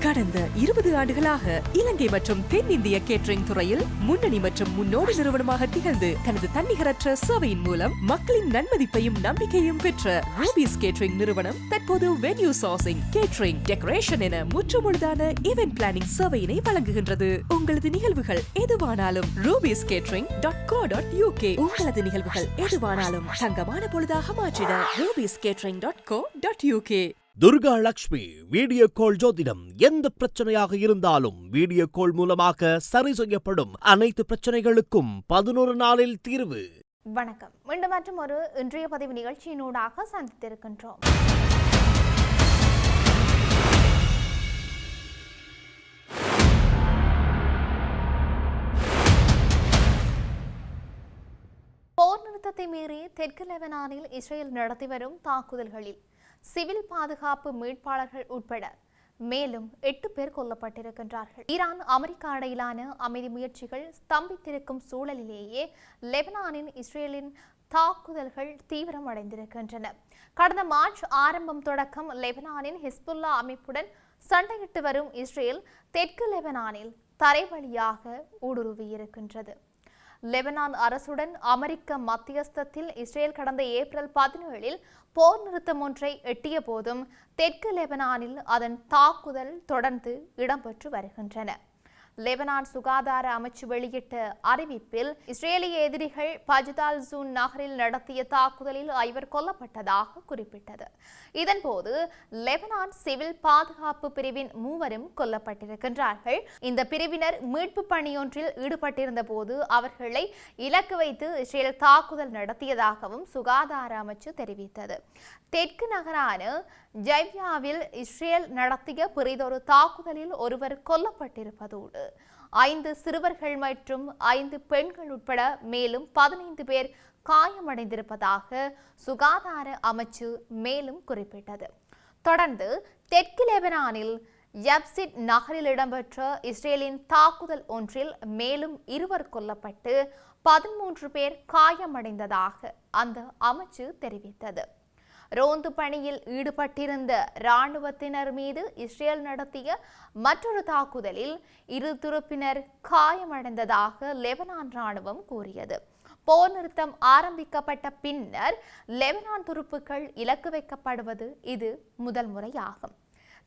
கடந்த 20 ஆண்டுகளாக இலங்கை மற்றும் தென்னிந்திய கேட்டரிங் துறையில் முன்னணி மற்றும் முன்னோடி நிறுவனமாக திகழ்ந்து தனது தன்னிகரற்ற சேவையின் மூலம் மக்களின் நன்மதிப்பையும் நம்பிக்கையும் பெற்ற ரூபீஸ் கேட்டரிங் நிறுவனம் தற்போது வென்யூ சோர்சிங், கேட்டரிங், டெக்கரேஷன் என முற்றுமுழுதான ஈவென்ட் பிளானிங் சேவையினை வழங்குகின்றது. உங்களது நிகழ்வுகள் எதுவானாலும் rubiescatering.co.uk உங்களது நிகழ்வுகள் எதுவானாலும் தங்கமான பொழுதாக மாற்றிட rubiescatering.co.uk. Durga Lakshmi video call ஜோதிடம். எந்த பிரச்சனையாக இருந்தாலும் வீடியோ கால் மூலமாக சரி செய்யப்படும். அனைத்து பிரச்சனைகளுக்கும் 11 நாளில் தீர்வு. வணக்கம். மீண்டும் மற்றும் ஒரு இன்றைய பதிவு நிகழ்ச்சியினூடாக சந்தித்திருக்கின்றோம். போர் நிறுத்தத்தை மீறி தெற்கு லெபனானில் இஸ்ரேல் நடத்தி வரும் தாக்குதல்களில் சிவில் பாதுகாப்பு மீட்பாளர்கள் உட்பட மேலும் 8 பேர் கொல்லப்பட்டிருக்கின்றார்கள். ஈரான் அமெரிக்கா இடையிலான அமைதி முயற்சிகள் ஸ்தம்பித்திருக்கும் சூழலிலேயே லெபனானின் இஸ்ரேலின் தாக்குதல்கள் தீவிரமடைந்திருக்கின்றன. கடந்த மார்ச் ஆரம்பம் தொடக்கம் லெபனானின் ஹிஸ்புல்லா அமைப்புடன் சண்டையிட்டு வரும் இஸ்ரேல் தெற்கு லெபனானில் தரைவழியாக ஊடுருவியிருக்கின்றது. லெபனான் அரசுடன் அமெரிக்க மத்தியஸ்தத்தில் இஸ்ரேல் கடந்த ஏப்ரல் 17 போர் நிறுத்தம் ஒன்றை எட்டிய போதும் தெற்கு லெபனானில் அதன் தாக்குதல் தொடர்ந்து இடம்பெற்று வருகின்றன. லெபனான் சுகாதார அமைச்சு வெளியிட்ட அறிவிப்பில் இஸ்ரேலிய எதிரிகள் பஜ்தால் ஜூன் நகரில் நடத்திய தாக்குதலில் 5 கொல்லப்பட்டதாக குறிப்பிட்டது. இதன்போது லெபனான் சிவில் பாதுகாப்பு பிரிவின் 3 கொல்லப்பட்டிருக்கின்றார்கள். இந்த பிரிவினர் மீட்பு பணியொன்றில் ஈடுபட்டிருந்த போது அவர்களை இலக்கு வைத்து இஸ்ரேல் தாக்குதல் நடத்தியதாகவும் சுகாதார அமைச்சு தெரிவித்தது. தெற்கு நகரான ஜைவ்யாவில் இஸ்ரேல் நடத்திய பெரிதொரு தாக்குதலில் ஒருவர் கொல்லப்பட்டிருப்பதோடு 5 சிறுவர்கள் மற்றும் 5 பெண்கள் உட்பட மேலும் 15 பேர் காயமடைந்திருப்பதாக சுகாதார அமைச்சு மேலும் குறிப்பிட்டது. தொடர்ந்து தெற்கு லெபனானில் யப்சிட் நகரில் இடம்பெற்ற இஸ்ரேலின் தாக்குதல் ஒன்றில் மேலும் 2 கொல்லப்பட்டு 13 பேர் காயமடைந்ததாக அந்த அமைச்சு தெரிவித்தது. ரோந்து பணியில் ஈடுபட்டிருந்த இராணுவத்தினர் மீது இஸ்ரேல் நடத்திய மற்றொரு தாக்குதலில் 2 துருப்பினர் காயமடைந்ததாக லெபனான் இராணுவம் கூறியது. போர் நிறுத்தம் ஆரம்பிக்கப்பட்ட பின்னர் லெபனான் துருப்புக்கள் இலக்கு வைக்கப்படுவது இது முதல் முறையாகும்.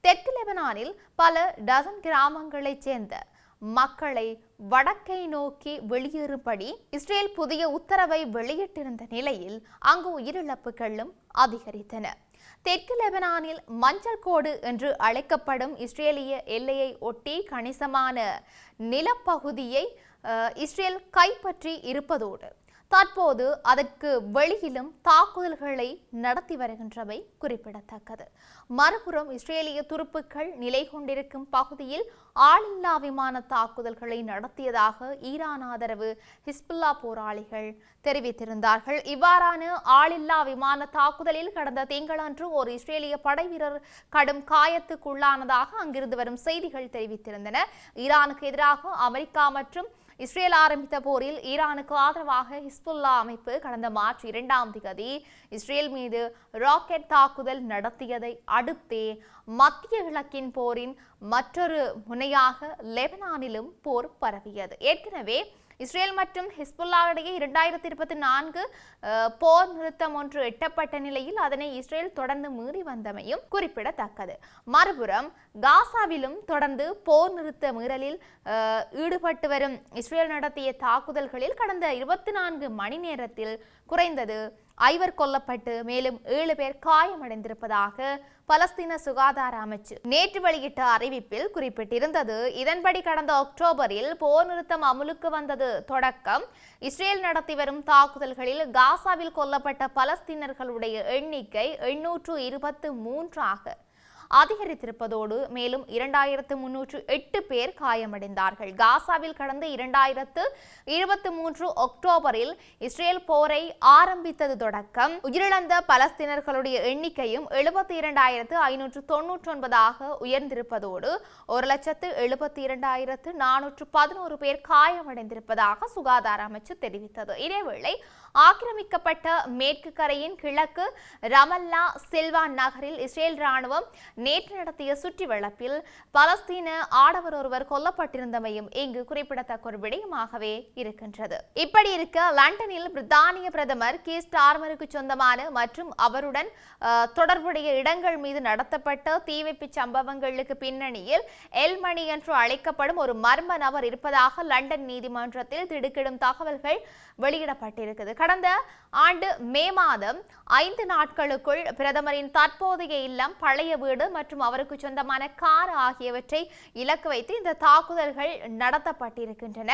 தெற்கு லெபனானில் பல டசன் கிராமங்களைச் சேர்ந்த மக்களை வடக்கை நோக்கி வெளியேறும்படி இஸ்ரேல் புதிய உத்தரவை வெளியிட்டிருந்த நிலையில் அங்கு உயிரிழப்புகளும் அதிகரித்தன. தெற்கு லெபனானில் மஞ்சள் கோடு என்று அழைக்கப்படும் இஸ்ரேலிய எல்லையை ஒட்டி கணிசமான நிலப்பகுதியை இஸ்ரேல் கைப்பற்றி இருப்பதோடு தற்போது அதற்கு வெளியிலும் தாக்குதல்களை நடத்தி வருகின்றவை குறிப்பிடத்தக்கது. மறுபுறம் இஸ்ரேலிய துருப்புக்கள் நிலை கொண்டிருக்கும் பகுதியில் ஆளில்லா விமான தாக்குதல்களை நடத்தியதாக ஈரான் ஆதரவு ஹிஸ்புல்லா போராளிகள் தெரிவித்திருந்தார்கள். இவ்வாறான ஆளில்லா விமான தாக்குதலில் கடந்த திங்களன்று ஒரு இஸ்ரேலிய படை வீரர் கடும் காயத்துக்குள்ளானதாக அங்கிருந்து வரும் செய்திகள் தெரிவித்திருந்தன. ஈரானுக்கு எதிராக அமெரிக்கா மற்றும் இஸ்ரேல் ஆரம்பித்த போரில் ஈரானுக்கு ஆதரவாக ஹிஸ்புல்லா அமைப்பு கடந்த மார்ச் 2 இஸ்ரேல் மீது ராக்கெட் தாக்குதல் நடத்தியதை அடுத்தே மத்திய கிழக்கின் போரின் மற்றொரு முனையாக லெபனானிலும் போர் பரவியது. ஏற்கனவே இஸ்ரேல் மற்றும் ஹிஸ்புல்லா இடையே 2024 போர் நிறுத்தம் ஒன்று எட்டப்பட்ட நிலையில் அதனை இஸ்ரேல் தொடர்ந்து மீறி வந்தமையும் குறிப்பிடத்தக்கது. மறுபுறம் காசாவிலும் தொடர்ந்து போர் நிறுத்த மீறலில் ஈடுபட்டு வரும் இஸ்ரேல் நடத்திய தாக்குதல்களில் கடந்த 24 மணி நேரத்தில் குறைந்தது 5 கொல்லப்பட்டு மேலும் 7 பேர் காயமடைந்திருப்பதாக பலஸ்தீன சுகாதார அமைச்சு நேற்று வெளியிட்ட அறிவிப்பில் குறிப்பிட்டிருந்தது. இதன்படி கடந்த அக்டோபரில் போர் நிறுத்தம் அமுலுக்கு வந்தது தொடக்கம் இஸ்ரேல் நடத்தி வரும் தாக்குதல்களில் காசாவில் கொல்லப்பட்ட பலஸ்தீனர்களுடைய எண்ணிக்கை 823 அதிகரித்திருப்பதோடு மேலும் 2308 பேர் காயமடைந்தார்கள். காசாவில் கடந்த 2023 அக்டோபரில் இஸ்ரேல் போரை ஆரம்பித்தது தொடக்கம் உயிரிழந்த பலஸ்தீனர்களுடைய எண்ணிக்கையும் 72,599 உயர்ந்திருப்பதோடு 1,72,411 பேர் காயமடைந்திருப்பதாக சுகாதார அமைச்சு தெரிவித்தது. இதேவேளை ஆக்கிரமிக்கப்பட்ட மேற்கு கரையின் கிழக்கு ரமல்லா சில்வான் நகரில் இஸ்ரேல் ராணுவம் நேற்று நடத்திய சுற்றி வளைப்பில் பலஸ்தீன ஆடவர் ஒருவர் கொல்லப்பட்டிருந்தமையும் இங்கு குறிப்பிடத்தக்க ஒரு விடயமாகவே இருக்கின்றது. இப்படி இருக்க லண்டனில் பிரித்தானிய பிரதமர் கீர் ஸ்டார்மருக்கு சொந்தமான மற்றும் அவருடன் தொடர்புடைய இடங்கள் மீது நடத்தப்பட்ட தீவைப்பு சம்பவங்களுக்கு பின்னணியில் எல்மணி என்று அழைக்கப்படும் ஒரு மர்ம நபர் இருப்பதாக லண்டன் நீதிமன்றத்தில் திடுக்கிடும் தகவல்கள் வெளியிடப்பட்டிருக்கிறது. கடந்த ஆண்டு மே மாதம் 5 நாட்களுக்குள் பிரதமரின் தற்போதைய இல்லம், பழைய வீடு மற்றும் அவருக்கு சொந்தமான கார் ஆகியவற்றை இலக்கு வைத்து இந்த தாக்குதல்கள் நடத்தப்பட்டிருக்கின்றன.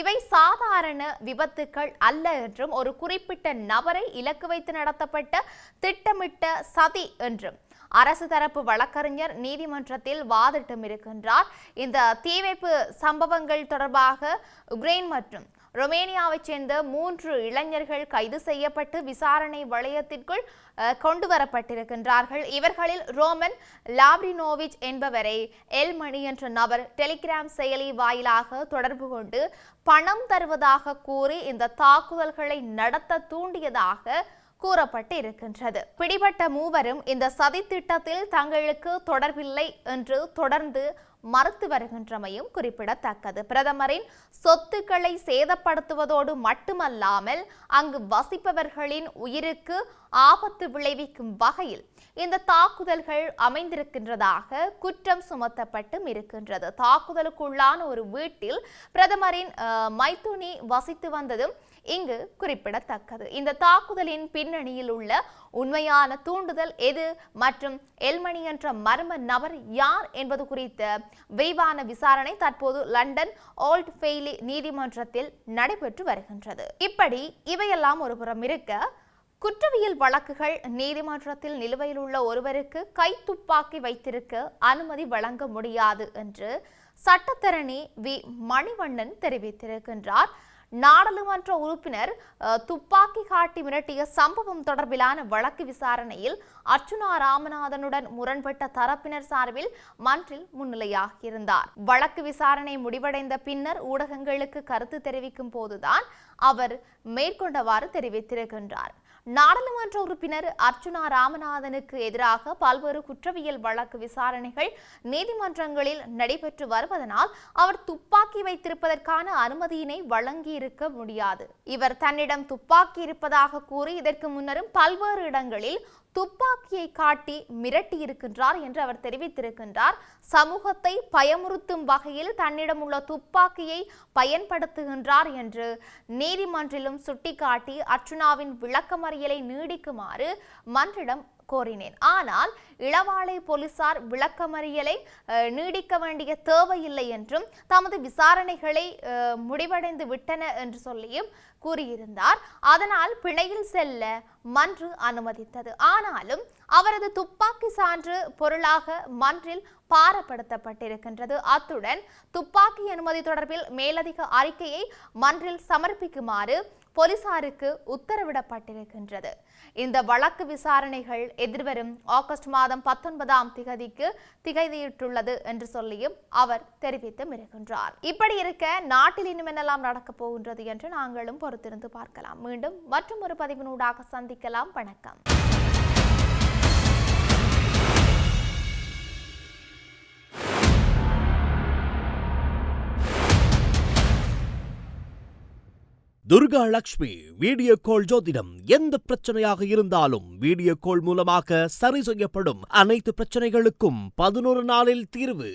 இவை சாதாரண விபத்துக்கள் அல்ல என்றும் ஒரு குறிப்பிட்ட நபரை இலக்கு வைத்து நடத்தப்பட்ட திட்டமிட்ட சதி என்றும் அரசு தரப்பு வழக்கறிஞர் நீதிமன்றத்தில் வாதிட்டும் இருக்கின்றார். இந்த தீவைப்பு சம்பவங்கள் தொடர்பாக உக்ரைன் மற்றும் ரொமேனியாவைச் சேர்ந்த 3 இளைஞர்கள் கைது செய்யப்பட்டு விசாரணை வளையத்திற்குள் கொண்டு வரப்பட்டிருக்கின்றார்கள். இவர்களில் ரோமன் லாவ்ரினோவிச் என்பவரை எல்மணி என்ற நபர் டெலிகிராம் செயலி வாயிலாக தொடர்பு கொண்டு பணம் தருவதாக கூறி இந்த தாக்குதல்களை நடத்த தூண்டியதாக கூறப்பட்டு இருக்கின்றது. பிடிபட்ட மூவரும் இந்த சதி திட்டத்தில் தங்களுக்கு தொடர்பில்லை என்று தொடர்ந்து மறுத்து வருகின்றமையும் குறிப்பிடத்தக்கது. பிரதமரின் சொத்துக்களை சேதப்படுத்துவதோடு மட்டுமல்லாமல் அங்கு வசிப்பவர்களின் உயிருக்கு ஆபத்து விளைவிக்கும் வகையில் இந்த தாக்குதல்கள் அமைந்திருக்கின்றதாக குற்றம் சுமத்தப்பட்டும் இருக்கின்றது. தாக்குதலுக்குள்ளான ஒரு வீட்டில் பிரதமரின் மைத்துனி வசித்து வந்ததும் இங்கு குறிப்பிடத்தக்கது. இந்த தாக்குதலின் பின்னணியில் உள்ள உண்மையான தூண்டுதல் எது மற்றும் எல்மணி என்ற மர்ம நபர் யார் என்பது குறித்த விரிவான விசாரணை தற்போது லண்டன் ஓல்ட் ஃபெய்லி நீதிமன்றத்தில் நடைபெற்று வருகின்றது. இப்படி இவையெல்லாம் ஒருபுறம் இருக்க, குற்றவியல் வழக்குகள் நீதிமன்றத்தில் நிலுவையில் உள்ள ஒருவருக்கு கைத்துப்பாக்கி வைத்திருக்க அனுமதி வழங்க முடியாது என்று சட்டத்தரணி வி மணிவண்ணன் தெரிவித்திருக்கின்றார். நாடாளுமன்ற உறுப்பினர் துப்பாக்கி காட்டி மிரட்டிய சம்பவம் தொடர்பிலான வழக்கு விசாரணையில் அர்ச்சுனா ராமநாதனுடன் முரண்பட்ட தரப்பினர் சார்பில் மன்றில் முன்னிலையாகியிருந்தார். வழக்கு விசாரணை முடிவடைந்த பின்னர் ஊடகங்களுக்கு கருத்து தெரிவிக்கும் போதுதான் அவர் மேற்கொண்டவாறு தெரிவித்திருக்கின்றார். நாடாளுமன்ற உறுப்பினர் அர்ச்சுனா ராமநாதனுக்கு எதிராக பல்வேறு குற்றவியல் வழக்கு விசாரணைகள் நீதிமன்றங்களில் நடைபெற்று வருவதனால் அவர் துப்பாக்கி வைத்திருப்பதற்கான அனுமதியினை வழங்கியிருக்க முடியாது. இவர் தன்னிடம் துப்பாக்கி இருப்பதாக கூறி இதற்கு முன்னரும் பல்வேறு இடங்களில் துப்பாக்கியை காட்டி மிரட்டி இருக்கின்றார் என்று அவர் தெரிவித்திருக்கின்றார். சமூகத்தை பயமுறுத்தும் வகையில் தன்னிடம் உள்ள துப்பாக்கியை பயன்படுத்துகின்றார் என்று நீதிமன்றிலும் சுட்டிக்காட்டி அர்ச்சுனாவின் விளக்கமறியலை நீடிக்குமாறு மன்றிடம் கோரினேன். ஆனால் இளவாலை போலீசார் விளக்கமறியலை நீடிக்க வேண்டிய தேவையில்லை என்றும் தமது விசாரணைகளை முடிவடைந்து விட்டன என்று சொல்லியும் கூறியிருந்தார். அதனால் பிணையில் செல்ல மன்று அனுமதித்தது. ஆனாலும் அவரது துப்பாக்கி சான்று பொருளாக மன்றில் பாரப்படுத்தப்பட்டிருக்கின்றது. அத்துடன் துப்பாக்கி அனுமதி தொடர்பில் மேலதிக அறிக்கையை மன்றில் சமர்ப்பிக்குமாறு போலீசாருக்கு உத்தரவிடப்பட்டிருக்கின்றது. இந்த வழக்கு விசாரணைகள் எதிர்வரும் ஆகஸ்ட் மாதம் 19ஆம் திகதிக்கு திகதியிட்டுள்ளது என்று சொல்லியும் அவர் தெரிவித்தும் இருக்கின்றார். இப்படி இருக்க நாட்டில் இன்னும் என்னெல்லாம் நடக்கப் போகின்றது என்று நாங்களும் பொறுத்திருந்து பார்க்கலாம். மீண்டும் மற்றும் ஒரு பதிவினூடாக சந்திக்கலாம். வணக்கம். துர்கா லட்சுமி வீடியோ கால் ஜோதிடம். எந்த பிரச்சனையாக இருந்தாலும் வீடியோ கால் மூலமாக சரி செய்யப்படும். அனைத்து பிரச்சனைகளுக்கும் 11 நாளில் தீர்வு.